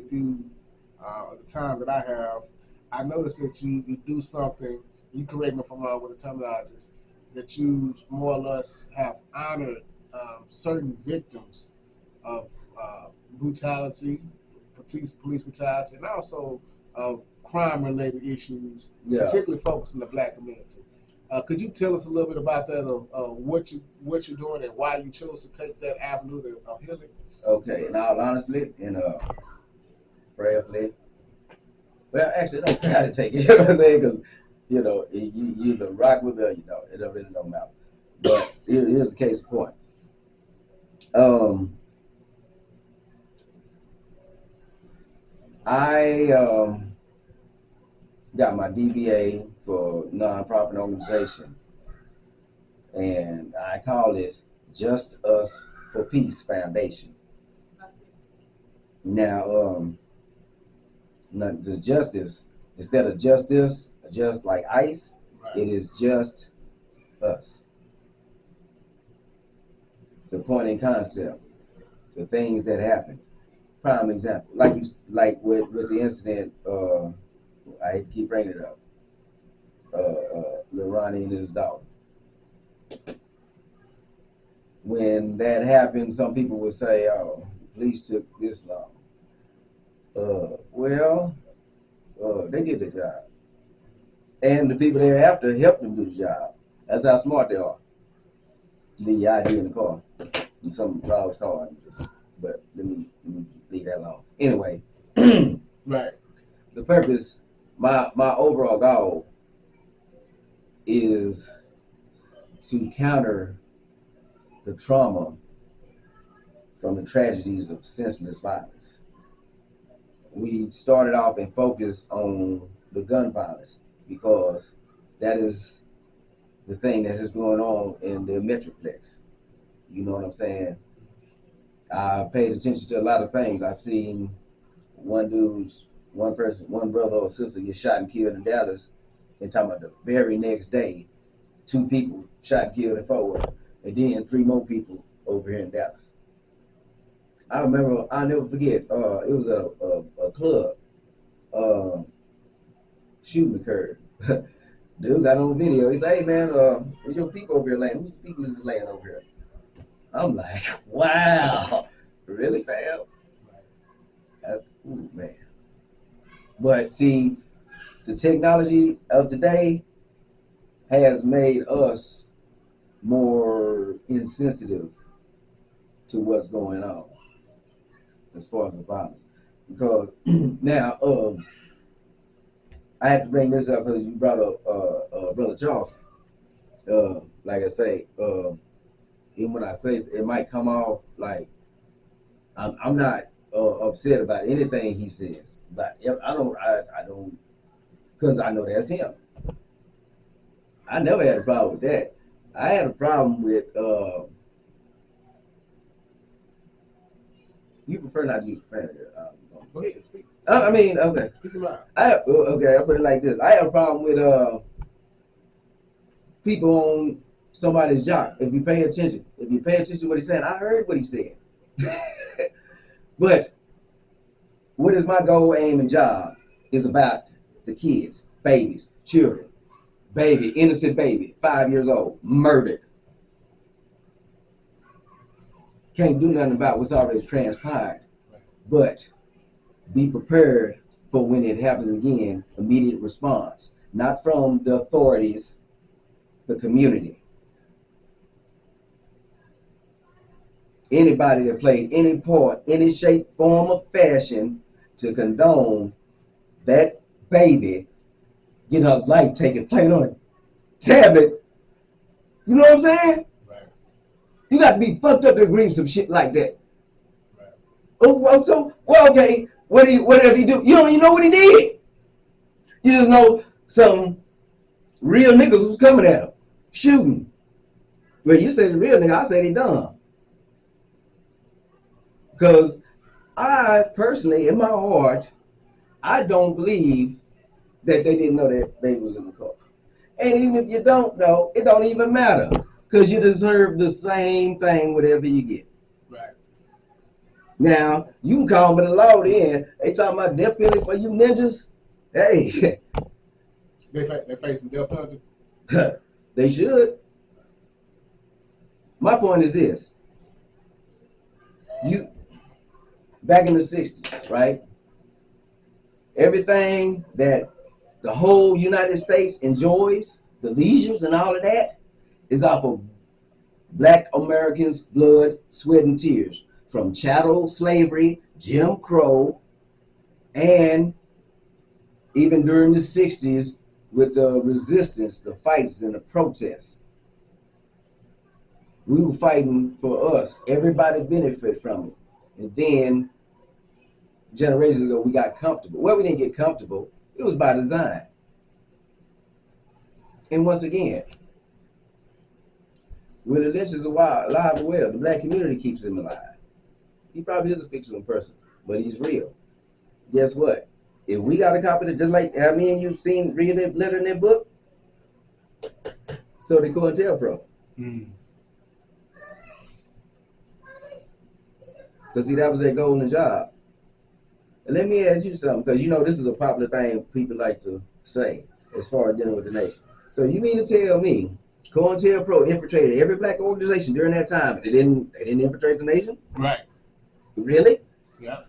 with you the time that I have, I noticed that you do something. You correct me if I'm wrong with the terminologies. That you more or less have honored certain victims of brutality, police brutality, and also crime-related issues, Yeah. particularly focused in the black community. Could you tell us a little bit about that, of what you're doing and why you chose to take that avenue of healing? Okay. In all honesty, and prayerfully, well, actually, don't try to take it. You know what I'm saying? Because you either rock with it or you don't. It don't really don't matter. But here's the case in point. Um, I got my DBA for nonprofit organization, and I call it Just Us for Peace Foundation. Now, the justice, instead of justice, just like ice, Right. it is just us. The point and concept, the things that happen. Prime example, like with the incident. I hate to keep bringing it up. Lil Ronnie and his daughter. When that happened, some people would say, "Oh, the police took this long." Well, they did their job, and the people thereafter helped them do the job. That's how smart they are. Leave your ID in the car, in some Rob's car. But let me leave that alone. Anyway, Right. the purpose, my overall goal is to counter the trauma from the tragedies of senseless violence. We started off and focused on the gun violence because that is the thing that is going on in the Metroplex. You know what I'm saying? I paid attention to a lot of things. I've seen one brother or sister get shot and killed in Dallas, and talking about the very next day, two people shot and killed in Fort Worth, and then three more people over here in Dallas. I remember, I'll never forget, it was a club, uh, shooting occurred. Dude got on video. He's like, "Hey man, there's your people over here laying. Whose people is this laying over here?" I'm like, "Wow, really, fam?" Ooh, man. But see, the technology of today has made us more insensitive to what's going on as far as the violence. Because now, I have to bring this up because you brought up Brother Charles. Like I say, even when I say it might come off like I'm not upset about anything he says, but I don't, because I know that's him. I never had a problem with that. I had a problem with you prefer not to use profanity. Go ahead, speak. I mean, okay. Speak aloud. Okay, I'll put it like this. I have a problem with people on somebody's job. If you pay attention to what he's saying, I heard what he said. But what is my goal, aim, and job is about the kids, babies, children, baby, innocent baby, 5 years old, murdered. Can't do nothing about what's already transpired, but be prepared for when it happens again, immediate response, not from the authorities, the community. Anybody that played any part, any shape, form, or fashion to condone that baby getting her life taken, playing on a tablet, you know what I'm saying? Right. You got to be fucked up to agree with some shit like that. Right. Well, okay, whatever he do? You don't even know what he did. You just know some real niggas was coming at him, shooting. Well, you say the real nigga, I say they dumb. Because I personally, in my heart, I don't believe that they didn't know that baby was in the car. And even if you don't know, it don't even matter. Because you deserve the same thing, whatever you get. Right. Now, you can call me the law then. They talking about death penalty for you ninjas. Hey, They facing death penalty. they should. My point is this. You back in the 60s, right? Everything that the whole United States enjoys, the leisures and all of that, is off of black Americans' blood, sweat, and tears. From chattel slavery, Jim Crow, and even during the 60s with the resistance, the fights, and the protests. We were fighting for us. Everybody benefit from it. And then generations ago, we got comfortable. Well, we didn't get comfortable. It was by design. And once again, when the lynch is alive and well, the black community keeps him alive. He probably is a fictional person, but he's real. Guess what? If we got a copy of, just like how me and you seen read that letter in that book, so did COINTELPRO. Because see, that was their golden job. And let me ask you something, because you know this is a popular thing people like to say as far as dealing with the nation. So you mean to tell me COINTELPRO infiltrated every black organization during that time, and they didn't infiltrate the nation? Right. Really? Yeah.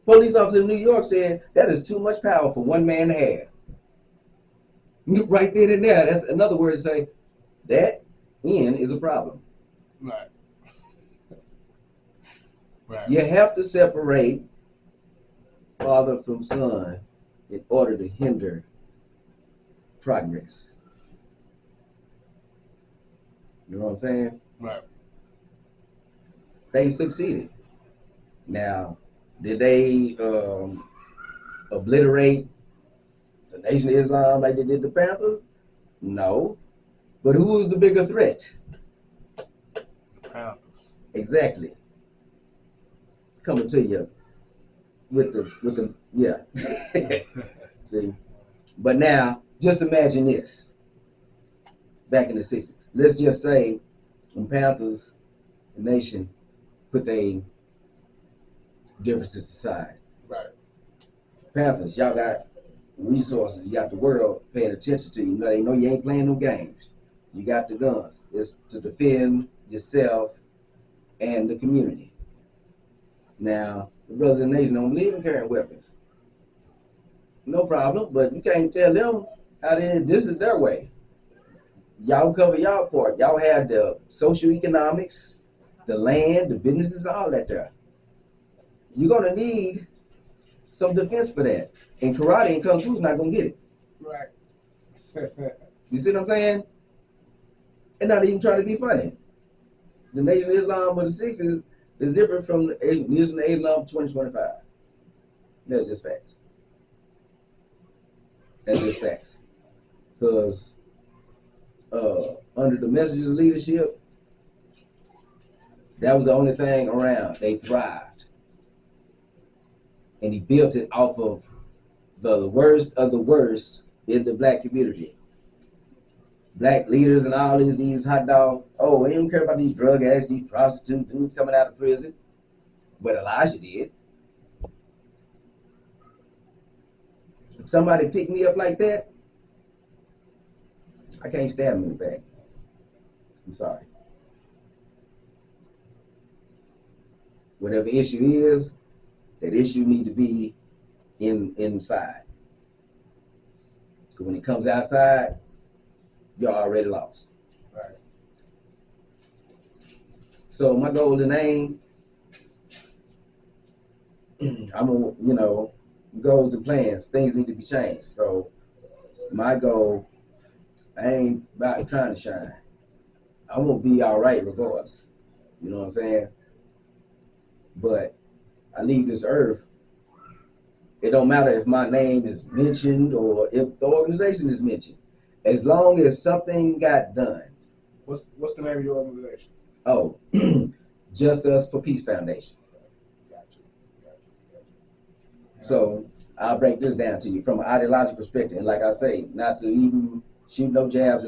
Police officer in New York said that is too much power for one man to have. Right then and there. That's another word to say that in is a problem. Right. Right. You have to separate father from son in order to hinder progress. You know what I'm saying? Right. They succeeded. Now, did they obliterate the Nation of Islam like they did the Panthers? No. But who was the bigger threat? The Panthers. Exactly. Coming to you with the yeah. See? But now, just imagine this. Back in the 60s. Let's just say when Panthers, the nation, put their differences aside. Right. Panthers, y'all got resources. You got the world paying attention to you. They know you ain't playing no games. You got the guns. It's to defend yourself and the community. Now, the brothers in the nation don't believe in carrying weapons. No problem, but you can't tell them how this is their way. Y'all cover y'all part. Y'all have the social economics, the land, the businesses, all that there. You're gonna need some defense for that. And karate and kung fu's not gonna get it. Right. You see what I'm saying? And not even trying to be funny. The Nation of Islam of the 60s is different from the Nation of Islam of 2025. That's just facts. That's just facts. Because under the Messager's leadership, that was the only thing around. They thrived. And he built it off of the worst of the worst in the black community. Black leaders and all these hot dog. Oh, they don't care about these drug addicts, these prostitute dudes coming out of prison. But Elijah did. If somebody picked me up like that, I can't stab him in the back. I'm sorry. Whatever issue is, that issue need to be inside. Because when it comes outside, you're already lost. Right. So my golden aim, goals and plans, things need to be changed. So my goal, I ain't about trying to shine. I'm gonna be all right regardless. You know what I'm saying? But I leave this earth. It don't matter if my name is mentioned or if the organization is mentioned. As long as something got done. What's the name of your organization? Oh, Just Us for Peace Foundation. Gotcha. So I'll break this down to you from an ideological perspective. And like I say, not to even shoot no jabs